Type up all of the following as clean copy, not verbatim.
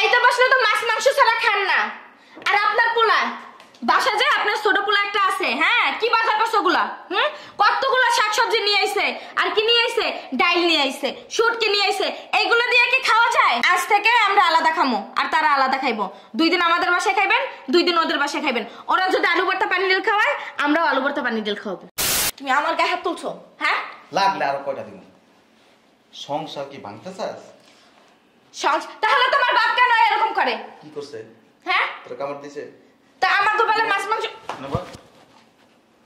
খাইতে বসলে তো মাছ মাংস ছাড়া খান না। আর আপনার পোলা বাসা যায়, আপনার ছোট পোলা একটা আছে, হ্যাঁ কি বাজার করছে ওগুলা? কতগুলা শাকসবজি নিয়ে আইছে, আর কি নিয়ে আইছে? ডাইল নিয়ে আইছে, শুটকি নিয়ে আইছে। এইগুলো দিয়ে কি খাওয়া যায়? আজ থেকে আমরা আলাদা খামো, আর তারা আলাদা খাইবো। 2 দিন আমাদের বাসায় খাইবেন, 2 দিন ওদের বাসায় খাইবেন। ওরা যদি আলু ভর্তা পানি ডাল খাওয়ায়, আমরাও আলু ভর্তা পানি ডাল খাওয়াবো। তুমি আমার গায়ে হাত তুলছো? হ্যাঁ লাগলে আরো কয়টা দিন। সংসার কি ভাঙতে চাস? তাহলে তোমার বাপ কেন এরকম করে? কি করছে? হ্যাঁ তোর কামড় দিছে? তা আমার তো বলে মাছ মাংস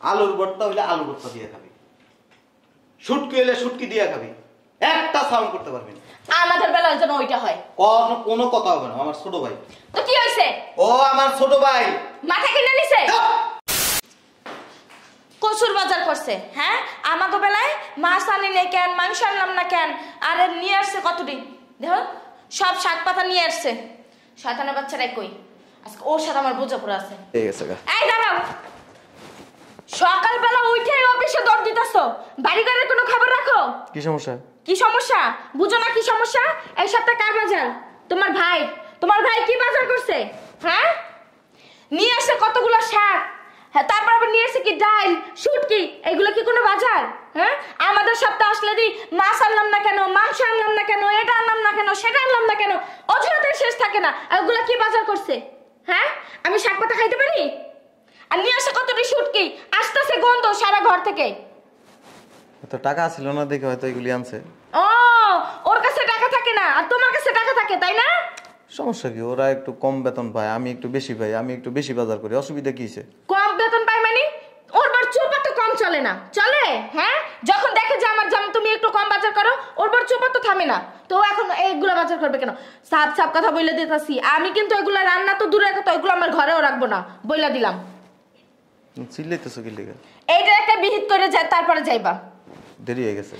আলুর ভর্তা হইলে আলু ভর্তা দিয়ে খাবি, শুটকি হইলে শুটকি দিয়ে খাবি, একটা সাউন্ড করতে পারবি না। আমাদের বেলার জন্য ওইটা হয়। কোনো কথা হবে না। আমার ছোট ভাই। তো কি হইছে? ও আমার ছোট ভাই মাথা কিনে নিছে, কচুর বাজার করছে। হ্যাঁ আমাকে বেলায় মাছ আনি নেই কেন, মাংস আনলাম না কেন? আরে নিয়ে আসছে কতটি, দেখো সব শাক পাতা নিয়ে আসছে। শয়তানের বাচ্চারাই কই, আজকে ওর সাথে আমার বোঝাপড়া আছে। এই দাঁড়াও, সকালবেলা উঠে অফিসে দৌড় দিতেছো, বাড়ি ঘরের কোনো খবর রাখো? কি সমস্যা? কি সমস্যা বুঝো না? কি সমস্যা? এই সপ্তাহে কার বাজার? তোমার ভাই। তোমার ভাই কি বাজার করছে? হ্যাঁ নিয়ে আসছে কতগুলো শাক, হ্যাঁ তারপর আবার নিয়ে আসছে কি ডাল, শুটকি। এগুলো কি কোনো বাজার? হ্যাঁ আমাদের সপ্তাহ আসলে দি মাছ আনলাম না কেন, মাংস আনলাম না কেন, এটা আনলাম না কেন, সেটা আনলাম না কেন, অজুহাতে শেষ থাকে না। এগুলো কি বাজার করছে? হ্যাঁ আমি শাক পাতা খাইতে পারি? আর নিয়ে আসছে কতটি শুটকি, আসতেছে গন্ধ সারা ঘর থেকে। তো টাকা ছিল না দেখে হয়তো এগুলি আনছে। ও ওর কাছে টাকা থাকে না, আর তোমার কাছে টাকা থাকে, তাই না? সমস্যা কি? ওরা একটু কম বেতন পায়, আমি একটু বেশি পাই, আমি একটু বেশি বাজার করি, অসুবিধা কি হইছে? কম বেতন পায় মানে ওর বার চোপা তো কম চলে না, চলে? হ্যাঁ যখন দেখে যে আমার জাম তুমি একটু কম বাজার করো, ওর বার চোপা তো থামে না। তো এখন এইগুলা বাজার করবে কেন? সাপ সাপ কথা বলে দিতেছি আমি, কিন্তু এগুলা রান্না তো দূরের কথা, এগুলো আমার ঘরেও রাখবো না, বইলা দিলাম। চিল্লাইতেছো কি লিগা? এইটা একটা বিহিত করে যায়, তারপরে যাইবা। দেরি হয়ে গেছে।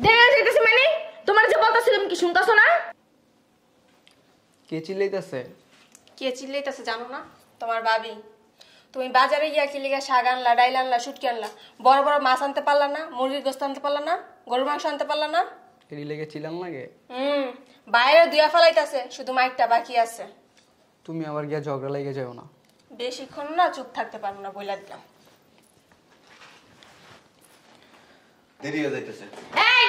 দেরি হয়ে যাইতেছে মানে? তোমার যে বলতেছি তুমি কি শুনতেছো না? কে চিল্লাইতেছে? কে চিল্লাইতেছে জানো না? তোমার ভাবি। তুমি বাজারে গিয়া কি লিগা শাক আনলা, ডাইল আনলা, শুটকি আনলা, বড় বড় মাছ আনতে পারলা না, মুরগির গোস্ত আনতে পারলা না, গরুর মাংস আনতে পারলা না? এরি লেগে চিল্লান লাগে? বাইরে দুয়া ফেলাইতেছে, শুধু মাইকটা বাকি আছে। তুমি আবার গিয়া ঝগড়া লেগে যাও না। বেশিক্ষণ না চুপ থাকতে পারবো না, বইলা দিলাম। দেরি হয়ে যাইতেছে। এই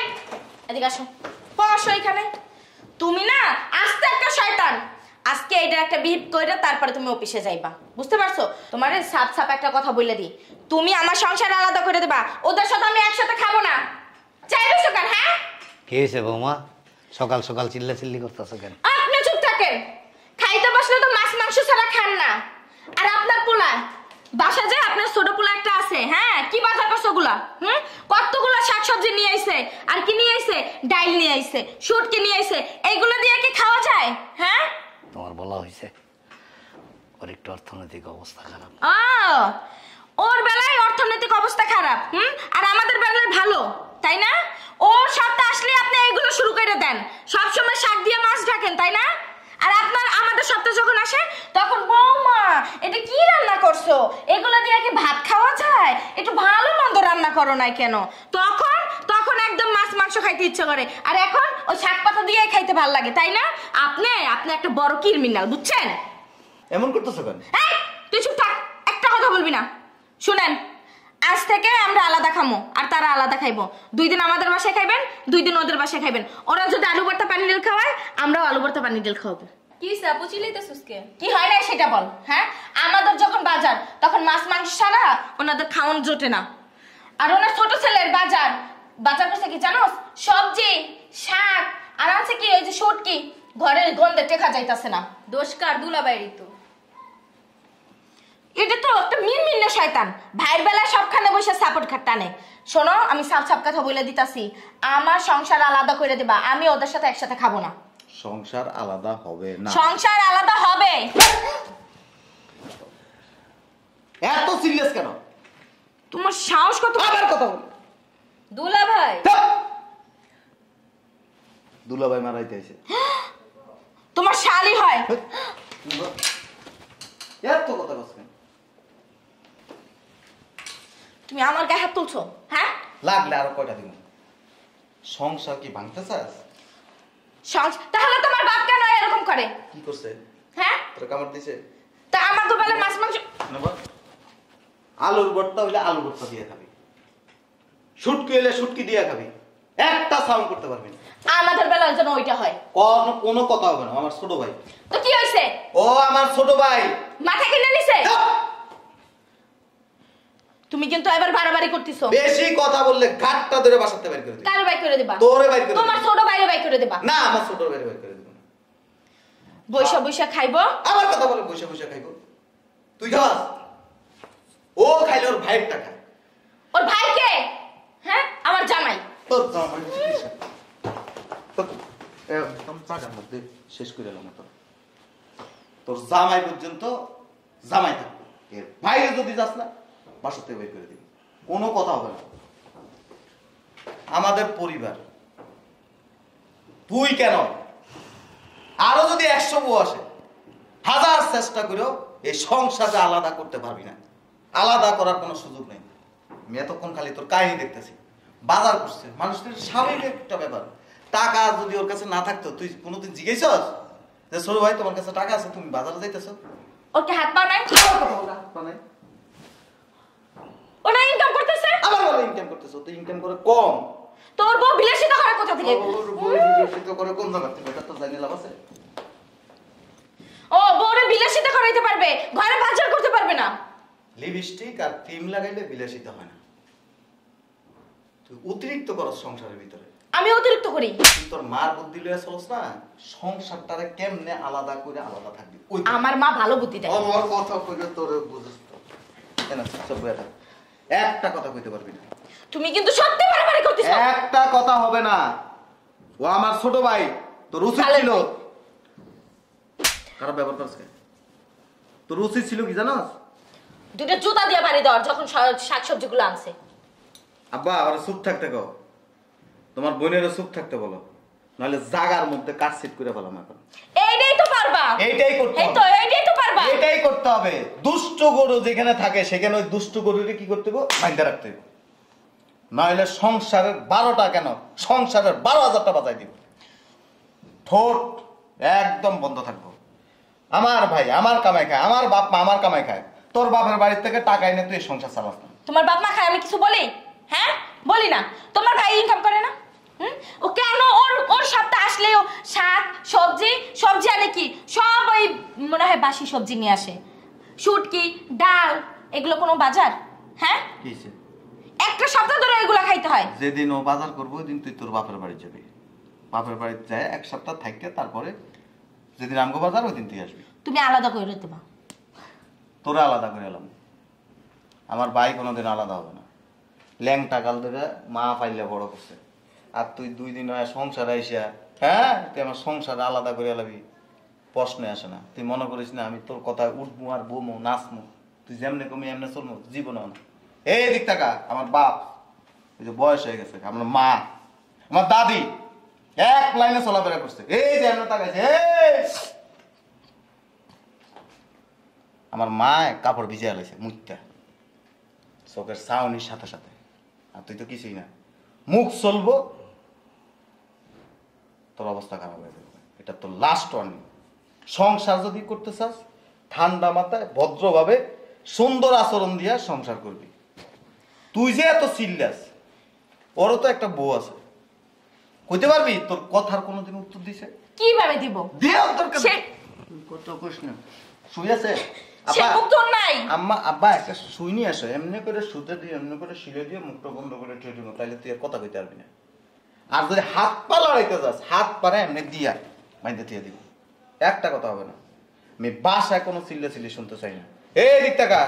এদিকে আসো, বসো এখানে। তুমি না আস্তে একটা শয়তান। আজকে এটা একটা বিহিত কইরা তারপরে তুমি অফিসে যাইবা, বুঝতে পারছো? তোমারে সাপ সাপ একটা কথা বলে দি, তুমি আমার সংসার আলাদা করে দেবা, ওদের সাথে আমি একসাথে খাবো না। চাইবে কেন? হ্যাঁ কি হয়েছে বৌমা? সকাল সকাল চিল্লা চিল্লি করতেছো কেন? আপনি চুপ থাকেন। খাইতে বসলে তো মাছ মাংস ছাড়া খান না। আর আপনার পোলা বাসা যায়, আপনার ছোট পোলা একটা আছে, হ্যাঁ কি বাজার করছে ওগুলা? কতগুলো শাকসবজি নিয়ে আইছে, আর কি নিয়ে আইছে? ডাইল নিয়ে আইছে, শুটকি নিয়ে আইছে। এইগুলো দিয়ে কি খাওয়া যায়? হ্যাঁ তোমার বলা হয়েছে ওর একটু অর্থনৈতিক অবস্থা খারাপ। ওর বেলায় অর্থনৈতিক অবস্থা খারাপ, আর আমাদের বেলায় ভালো, তাই না? ওর সপ্তাহ আসলে আপনি এইগুলো শুরু করে দেন, সবসময় শাক দিয়ে মাছ ঢাকেন, তাই না? আর আপনার আমাদের সপ্তাহ যখন আসে তখন বৌমা এটা কি রান্না করছো, এগুলো দিয়ে কি ভাত খাওয়া যায়? একটু ভালো মন্দ রান্না করো নাই কেন? তখন তখন একদম মাছ মাংস খাইতে ইচ্ছে করে, আর এখন ওই শাক পাতা দিয়ে খাইতে ভালো লাগে, তাই না? আপনি একটা বড় ক্রিমিনাল, বুঝছেন? এমন করতেছো কেন? এই তুই চুপ থাক, একটা কথা বলবি না। শুনেন, আজ থেকে আমরা আলাদা খামো, আর তারা আলাদা খাইবো। 2 দিন আমাদের বাসায় খাইবেন, 2 দিন ওদের বাসায় খাইবেন। ওরা যদি আলু ভর্তা পানি ডাল খাওয়ায়, আমরাও আলু ভর্তা পানি ডাল খাওয়াবো। কি আপু চিল্লাইতেছিস কে? কি হয় না সেটা বল। হ্যাঁ আমাদের যখন বাজার, তখন মাছ মাংস ছাড়া ওনাদের খাওয়ান জোটে না। আর ওনার ছোট ছেলের বাজার বাজার করছে কি জানো? সবজি, শাক, আর আছে কি ওই যে শুটকি। ঘরের গন্ধে টেকা যাইতাছে না। দোষ কার? দুলাবাইরি তো। এটা তো একটা মিনমিন শয়তান, ভাইয়ের বেলায় সবখানে বসে সাপোর্ট টানে। শোনো, আমি সাপ সাপ কথা বলে দিতাছি, আমার সংসার আলাদা করে দিবা, আমি ওদের সাথে একসাথে খাবো না। সংসার আলাদা হবে না। সংসার আলাদা হবে। এত সিরিয়াস কেন? তোমার সাহস কত? আবার কথা বল। দুলাভাই? দুলাভাই মারাইতে আইছে। তোমার শালি হয়। এত কথা কস কেন? তুমি আমার গায়ে হাত তুলছো? হ্যাঁ লাগলে আরো কয়টা দিন। সংসার কি ভাঙতে চাস? তাহলে তোমার বাপ কেন এরকম করে? কি করছে? হ্যাঁ, তোর কামড় দিছে? তা আমার তো বেলা মাছ মাংস নেবা? আলুর ভর্তা হইলে আলু ভর্তা দিয়ে খাবি, শুটকি হইলে শুটকি দিয়ে খাবি, একটা সাউন্ড করতে পারবি না। আমাদের বেলার জন্য ওইটা হয়। কোনো কথা হবে না। আমার ছোট ভাই। তো কি হয়েছে? ও আমার ছোট ভাই। মাথা কিনে নিছে? চুপ! তুমি কিন্তু এবার বাড়াবাড়ি করতেছো। বেশি কথা বললে ঘাটটা ধরে বাসাতে বাইর করে দিবি। কারে বাই করে দিবা? তোরে বাইর করে তোমার দিবি। ছোট বাইরে বাই করে দিবা। না, আমার ছোট ভাইরে বাইর করে দিব না। বৈশা বৈশা খাইবো। আমার কথা বলে বসে বসে খাইবো। তুই খাস? ও খাইলে ওর ভাইয়ের টাকা। ওর ভাই কে? হ্যাঁ, আমার জামাই। তোর জামাই কিসে? একদম চাটার মধ্যে শেষ করে এলাম তোর। তোর জামাই পর্যন্ত জামাই থাকবে, এর বাইরে যদি যাস না বাসাতে বের করে দিবি, কোনো কথা হবে না। আমাদের পরিবার, তুই কেন, আরো যদি 100 বউ আসে, 1000 চেষ্টা করেও এই সংসারটা আলাদা করতে পারবি না। আলাদা করার কোনো সুযোগ নেই। আমি এতক্ষণ খালি তোর কাহিনী দেখতেছি। বাজার করছে, মানুষের স্বাভাবিক একটা ব্যাপার। টাকা যদি ওর কাছে না থাকতো, তুই কোনোদিন জিজ্ঞেসস যে ছোট ভাই তোমার কাছে টাকা আছে, তুমি বাজারে যাইতেছো? ওর কি হাত পা নাই? মানে ওরা ইনকাম করতেছে। আবার বলে ইনকাম করতেছো, তুই ইনকাম করে কম। তোর বউ বিলাসিতা করে কোথা থেকে? ওর বই বিকশিত করে কোন জায়গা থেকে? এটা তো জানি লাভ আছে। ও বউরে বিলাসিতা করাইতে পারবে, ঘরে বাজার করতে পারবে না। লিপস্টিক আর ক্রিম লাগাইলে বিলাসিতা হয় না। তুই অতিরিক্ত করস সংসারের ভিতরে। আমি অতিরিক্ত করি। তুই তোর মার বুদ্ধি লইয়া চলস না, সংসারটারে কেমনে আলাদা করে আলাদা থাকবি। ওই আমার মা ভালো বুদ্ধি দেয়। আমার কথা কইলে তোরে বুঝছ তো। কেন চুপচাপ বইয়া থাক। একটা কথা কইতে পারবি না। তুমি কিন্তু সত্যি বাড়াবাড়ি করতেছো। একটা কথা হবে না। ও আমার ছোট ভাই, তোর উচিত তাহলে- ছিল। খারাপ ব্যবহার করছ কেন? তোর উচিত ছিল কি জানাস? দুটো জুতা দিয়ে বাড়ি দেওয়ার, যখন শাকসবজিগুলো আনছে। আব্বা আর চুপ থাকতে কও। তোমার বোনেরও চুপ থাকতে বলো, নাহলে জাগার মধ্যে কাজ সেট করে ফেলাম এখন। এইটাই তো পারবা। এইটাই করতে এই তো হবে। এইটাই তো পারবা। এটাই করতে হবে। দুষ্ট গরু যেখানে থাকে সেখানে ওই দুষ্ট গরুরে কি করতে হবে? বাইন্ধা রাখতে হবে। নাহলে সংসারের 12টা কেন, সংসারের 12,000টা বাজাই দিব। ঠোঁট একদম বন্ধ থাকবো। আমার ভাই আমার কামাই খায়, আমার বাপ মা আমার কামাই খায়। তোর বাপের বাড়ির থেকে টাকা এনে তুই এই সংসার চালাস না। তোমার বাপ মা খায়, আমি কিছু বলি? হ্যাঁ, বলি না। তোমার ভাই ইনকাম করে না? ও কেন ওর সপ্তাহ আসলেও শাক সবজি আনে কি? সব ওই মনে হয় বাসি সবজি নিয়ে আসে। শুটকি, ডাল, এগুলো কোনো বাজার? হ্যাঁ, কিছে? একটা সপ্তাহ ধরে এগুলো খাইতে হয়। যেদিন ও বাজার করবো ওই দিন তুই তোর বাপের বাড়ি যাবি। বাপের বাড়িতে যায় 1 সপ্তাহ থাকতে, তারপরে যেদিন আমগো বাজার ওই দিন তুই আসবি। তুমি আলাদা করে দেবা। তোরা আলাদা করে এলাম। আমার ভাই কোনোদিন আলাদা হবে না। ল্যাংটা কাল ধরে মা পাইলে বড় করছে, আর তুই 2 দিন হয় সংসার আইসা, হ্যাঁ তুই আমার সংসার আলাদা করে এলাবি, প্রশ্নে আসে না। তুই মনে করিস না আমি তোর কথায় উঠবো আর বমো নাচমো, তুই যেমনি কমি এমনি চলবো? জীবনে না। এই দিক টাকা আমার বাপ, ওই যে বয়স হয়ে গেছে, আমার মা, আমার দাদি এক লাইনে চলাফেরা করছে। এই যে এমনি তাকাইছে, আমার মা কাপড় ভিজিয়ে লাইছে মুখটা, চোখের সাউনির সাথে সাথে। আর তুই তো কিছুই না, মুখ চলবো তোর অবস্থা খারাপ হয়ে যাবে। এটা তোর লাস্ট ওয়ার্নিং। সংসার যদি করতে চাস ঠান্ডা মাথায় ভদ্রভাবে সুন্দর আচরণ দিয়া সংসার করবি। তুই যে এত সিরিয়াস, ওরও তো একটা বউ আছে, কইতে পারবি তোর কথার কোনোদিন উত্তর দিছে? কিভাবে দিব? দিয়ে উত্তর কেন? সে- তুই কত প্রশ্ন শুই আছে। সে উত্তর নাই। আম্মা আব্বা একটা শুই নিয়ে আসো, এমনি করে শুতে দিয়ে এমনি করে শিলে দিয়ে মুখটা বন্ধ করে ঠেয়ে দিব, তাইলে তুই আর কথা কইতে পারবি না। আর যদি হাত পা লড়াইতে যাস, হাত পারে এমনি দিয়া মাইতে দিয়ে দিব, একটা কথা হবে না। আমি বাসায় কোনো চিল্লে চিল্লি শুনতে চাই না। এই দিক টাকা,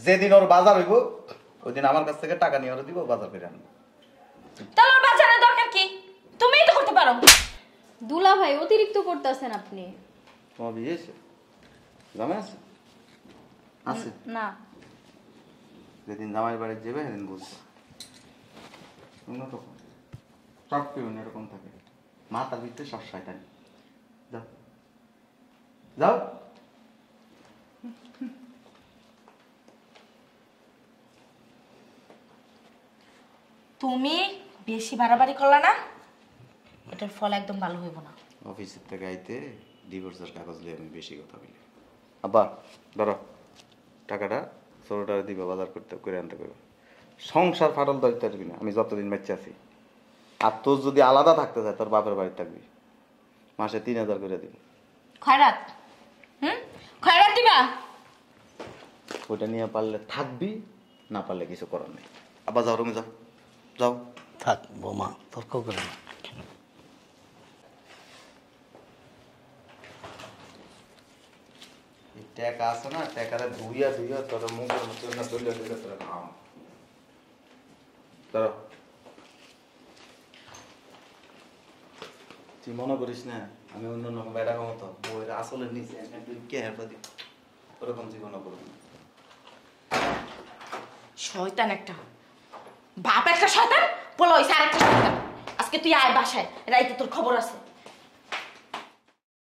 যেদিন ওর বাজার হইব ওই দিন আমার কাছ থেকে টাকা নিয়ে ওরা দিব, বাজার করে আনবো। তাহলে ওর বাজারের দরকার কি? তুমিই তো করতে পারো। দুলা ভাই অতিরিক্ত করতেছেন আপনি। তোমার বিয়ে হয়েছে? জামাই আছে? আছে। না, যেদিন জামাই বাড়ি যাবে সেদিন বুঝবো। অন্যরকম সব কেউ এরকম থাকে, মাথার ভিতরে সব শয়তানি। যাও যাও। তুমি বেশি বাড়াবাড়ি করলা না, এটার ফল একদম ভালো হইব না। অফিসের থেকে আইতে ডিভোর্সের কাগজ নিয়ে আমি বেশি কথা বলি। আব্বা ধরো টাকাটা, ছোটোটা দিবে, বাজার করতে করে আনতে করবে। সংসার ফাটল ধরতে পারবি না আমি যতদিন বাচ্চা আছি। আর তোর যদি আলাদা থাকতে চায় তোর বাপের বাড়ি থাকবি, মাসে 3000 করে দিবি। খয়রাত খয়রাত দিবা? ওইটা নিয়ে পারলে থাকবি, না পারলে কিছু করার নেই। আব্বা যাও, রুমে যাও, যাও। থাক বৌমা, তর্ক করে না। এই টাকা আছে না, টাকাটা ধুইয়া ধুইয়া তোর মুখের মধ্যে না ধরলে ধরলে তোর খাম। ধরো, তুই মনে করিস না আমি অন্য রকম বেড়া মতো বইয়ের আসলে নিচে কে হেরপা দি, ওরকম জীবন করবো না। শয়তান একটা, বাপ একটা শয়তান, পোলা হইছে আর একটা শয়তান। আজকে তুই আয় বাসায়, রাইতে তোর খবর আছে।